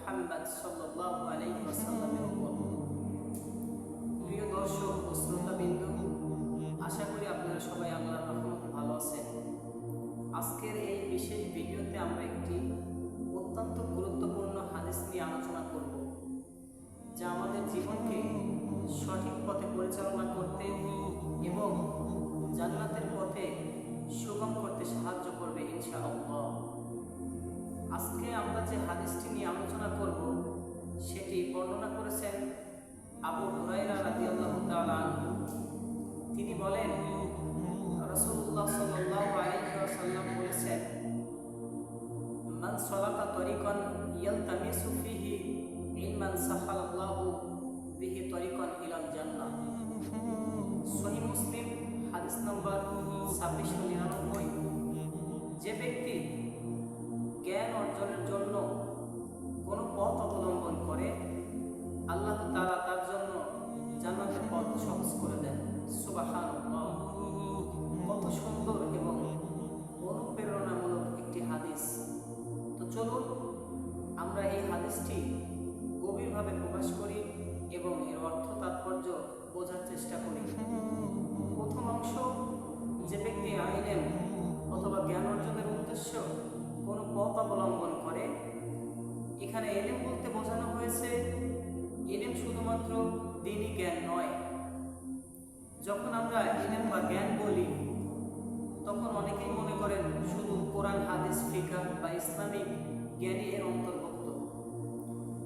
মুহাম্মদ সাল্লাল্লাহু আলাইহি ওয়াসাল্লামের উপর। প্রিয় দর্শক ও শ্রোতাবিন্দু, আশা করি আপনারা সবাই আল্লাহর রহমতে ভালো আছেন। আজকের এই বিশেষ ভিডিওতে আমরা একটি অত্যন্ত গুরুত্বপূর্ণ হাদিস নিয়ে আলোচনা করব, যা আমাদের জীবনকে সঠিক পথে পরিচালনা করতে এবং জান্নাতের পথে সুগম করতে সাহায্য করবে ইনশাআল্লাহ। আজকে আমরা যে হাদিসটি নিয়ে আলোচনা করব সেটি বর্ণনা করেছেন আবু হুরায়রা রাদিয়াল্লাহু তাআলা আনহু। তিনি বলেন, রাসূলুল্লাহ সাল্লাল্লাহু আলাইহি ওয়াসাল্লাম বলেছেন, মান সালাকা তরিকান ইয়ালতামিসু ফিহি ইলমান সাহালাল্লাহু বিহি তরিকান ইলাল জান্নাহ। সহিহ মুসলিম হাদিস নম্বর 2699। যে ব্যক্তি জ্ঞান অর্জনের জন্য কোনো পথ অবলম্বন করে, আল্লাহ তাআলা তার জন্য জান্নাতের পথ সহজ করে দেন। সুবহানাল্লাহ। কত সুন্দর এবং অনুপ্রেরণামূলক একটি হাদিস। তো চলুন আমরা এই হাদিসটি গভীরভাবে প্রকাশ করি এবং এর অর্থ তাৎপর্য বোঝার চেষ্টা করি। প্রথম অংশ, যে ব্যক্তি ইলম অথবা জ্ঞান অর্জনের উদ্দেশ্য কোনো পথ অবলম্বন করে। এখানে ইলম বলতে বোঝানো হয়েছে, ইলম শুধুমাত্র দ্বীনি জ্ঞান নয়। যখন আমরা ইলম বা জ্ঞান বলি, তখন অনেকেই মনে করেন শুধু কোরআন, হাদিস, ফিকহ বা ইসলামিক জ্ঞানই এর অন্তর্ভুক্ত।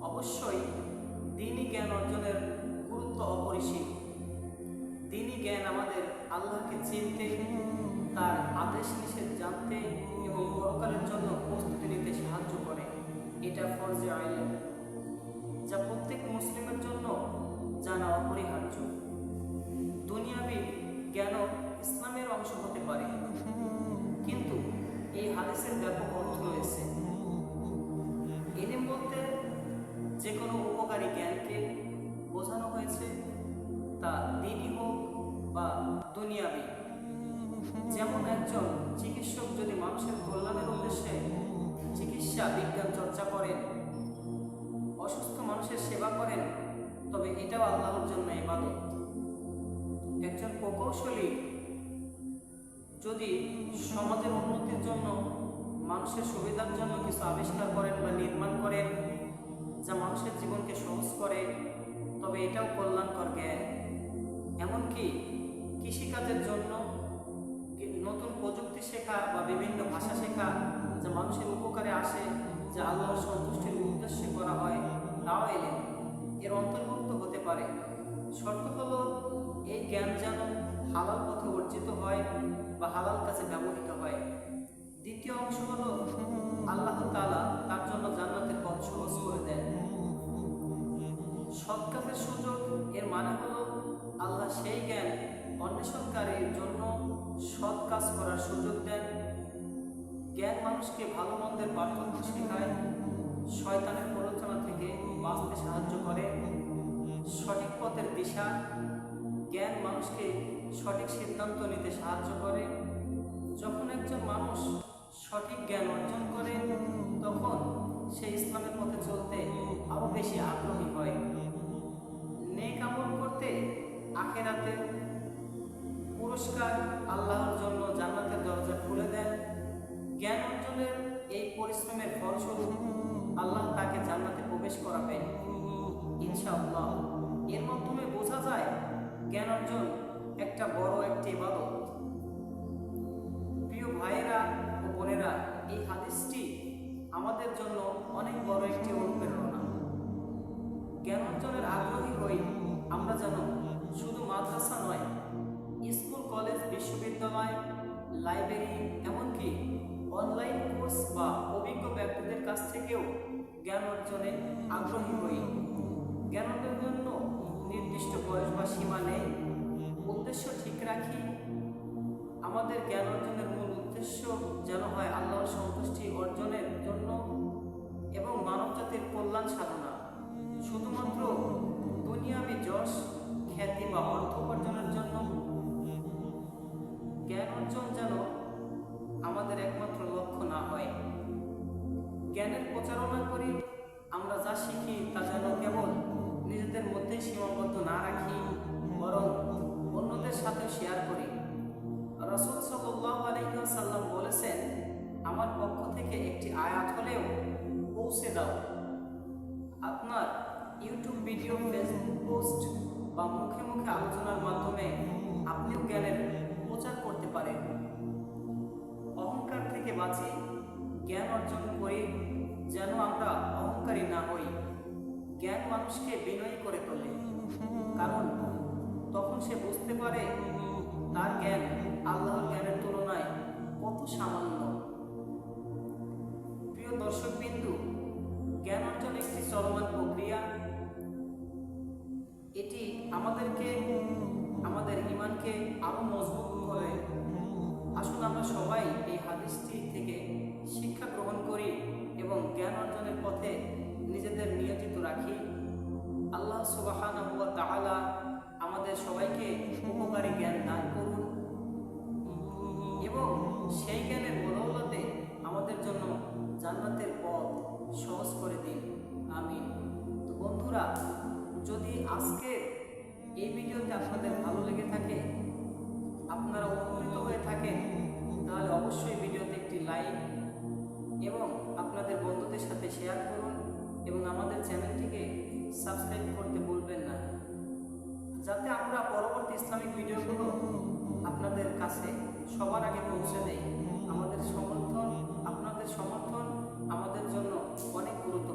অবশ্যই দ্বীনি জ্ঞান অর্জনের গুরুত্ব অপরিসীম। দ্বীনি জ্ঞান আমাদের আল্লাহকে চিনতে, তার আদেশ নিষেধ জানতে এবং পরকালের জন্য প্রস্তুতি নিতে সাহায্য করে। এটা ফরজে ইলম, যা প্রত্যেক মুসলিমের জন্য জানা অপরিহার্য। দুনিয়াবি জ্ঞানও ইসলামের অংশ হতে পারে, কিন্তু এই হাদিসের ব্যাপক অর্থ রয়েছে। ইলম বলতে যে কোনো উপকারী জ্ঞানকে বোঝানো হয়েছে, তা দ্বীনি হোক বা দুনিয়াবি। যেমন একজন চিকিৎসক যদি মানুষের কল্যাণের উদ্দেশ্যে চিকিৎসা বিজ্ঞান চর্চা করেন, অসুস্থ মানুষের সেবা করেন, তবে এটাও আল্লাহর জন্য ইবাদত। একজন প্রকৌশলী যদি সমাজের উন্নতির জন্য, মানুষের সুবিধার জন্য কিছু আবিষ্কার করেন বা নির্মাণ করেন, যা মানুষের জীবনকে সহজ করে, তবে এটাও কল্যাণকর জ্ঞান। এমনকি কৃষিকাজের জন্য নতুন প্রযুক্তি শেখা বা বিভিন্ন ভাষা শেখা, যা মানুষের উপকারে আসে, যা আল্লাহর সন্তুষ্টির উদ্দেশ্যে করা হয়, তাও ইলম এর অন্তর্ভুক্ত হতে পারে। শর্ত হলো এই জ্ঞান যেন হালাল পথে অর্জিত হয় বা হালাল কাজে ব্যবহৃত হয়। দ্বিতীয় অংশ হলো আল্লাহ তাআলা তার জন্য জান্নাতের পথ সহজ করে দেন। সৎ কাজের সুযোগ, এর মানে হলো আল্লাহ সেই জ্ঞান অন্বেষণকারীর জন্য সৎ কাজ করার সুযোগ দেন। জ্ঞান মানুষকে ভালো মন্দের পার্থক্য শেখায়, শয়তানের প্ররোচনা থেকে বাঁচতে সাহায্য করে, সঠিক পথের দিশা। জ্ঞান মানুষকে সঠিক সিদ্ধান্ত নিতে সাহায্য করে। যখন একজন মানুষ সঠিক জ্ঞান অর্জন করে, তখন সে ইসলামের পথে চলতে আরও বেশি আগ্রহী হয়। নেক আমল করতে আখিরাতে পুরস্কার, আল্লাহর জন্য জান্নাতের দরজা খুলে দেন। জ্ঞান অর্জনের এই পরিশ্রমের ফলস্বরূপ আল্লাহ তাকে জান্নাতে প্রবেশ করাবেন ইনশাআল্লাহ। এর মাধ্যমে বোঝা যায় জ্ঞান অর্জন একটা বড় একটি ইবাদত। প্রিয় ভাইয়েরা ও বোনেরা, এই হাদিসটি আমাদের জন্য অনেক বড় একটি অনুপ্রেরণা। জ্ঞান অর্জনের আগ্রহী হই আমরা যেন শুধু মাদ্রাসা নয়, স্কুল, কলেজ, বিশ্ববিদ্যালয়, লাইব্রেরি, এমনকি অনলাইন কোর্স বা অভিজ্ঞ ব্যক্তিদের কাছ থেকেও জ্ঞান অর্জনে আগ্রহী হই। জ্ঞান অর্জনের জন্য নির্দিষ্ট বয়স বা সীমা নেই। উদ্দেশ্য ঠিক রাখি। আমাদের জ্ঞান অর্জনের মূল উদ্দেশ্য যেন হয় আল্লাহর সন্তুষ্টি অর্জনের জন্য এবং মানবজাতির কল্যাণ সাধনা। শুধুমাত্র দুনিয়াবি যশ, খ্যাতি বা অর্থ উপার্জনের জন্য জ্ঞান অর্জন যেন আমাদের একমাত্র লক্ষ্য না হয়। জ্ঞানের প্রচারণা করি, আমরা যা শিখি তা যেন কেবল নিজেদের মধ্যেই সীমাবদ্ধ না রাখি, বরং অন্যদের সাথে শেয়ার করি। রাসূল সাল্লাল্লাহু আলাইহি ওয়াসাল্লাম বলেছেন, আমার পক্ষ থেকে একটি আয়াত হলেও পৌঁছে দাও। আপনার ইউটিউব ভিডিও, ফেসবুক পোস্ট বা মুখে মুখে আলোচনার মাধ্যমে আপনিও জ্ঞানের প্রচার করতে পারেন। অহংকার থেকে বাঁচি, জ্ঞান অর্জন করি, যেন আমরা অহংকারী না হই। জ্ঞান মানুষকে বিনয়ী করে তোলে, কারণ তখন সে বুঝতে পারে তার জ্ঞান আল্লাহর জ্ঞানের তুলনায় কত সামান্য। প্রিয় দর্শকবিন্দু, জ্ঞান অর্জন একটি চলমান প্রক্রিয়া। এটি আমাদেরকে, আমাদের ঈমানকে আরো মজবুত করে। আসুন আমরা সবাই এই হাদিসটি থেকে শিক্ষা গ্রহণ করি এবং জ্ঞান অর্জনের পথে নিজেদের নিয়োজিত রাখি। আল্লাহ সুবহানাহু ওয়া তাআলা আমাদের সবাইকে উপকারী জ্ঞান দান করুন এবং সেই জ্ঞানের বদৌলতে আমাদের জন্য জান্নাতের পথ সহজ করে দিন। আমিন। তো বন্ধুরা, যদি আজকে এই ভিডিওতে আপনাদের ভালো লেগে থাকে, আপনারা উপকৃত হয়ে থাকেন, তাহলে অবশ্যই ভিডিওতে একটি লাইক এবং আপনাদের বন্ধুদের সাথে শেয়ার করুন এবং আমাদের চ্যানেলটিকে সাবস্ক্রাইব করতে ভুলবেন না, যাতে আমরা পরবর্তী ইসলামিক ভিডিওগুলো আপনাদের কাছে সবার আগে পৌঁছে দেই। আপনাদের সমর্থন আমাদের জন্য অনেক গুরুত্বপূর্ণ।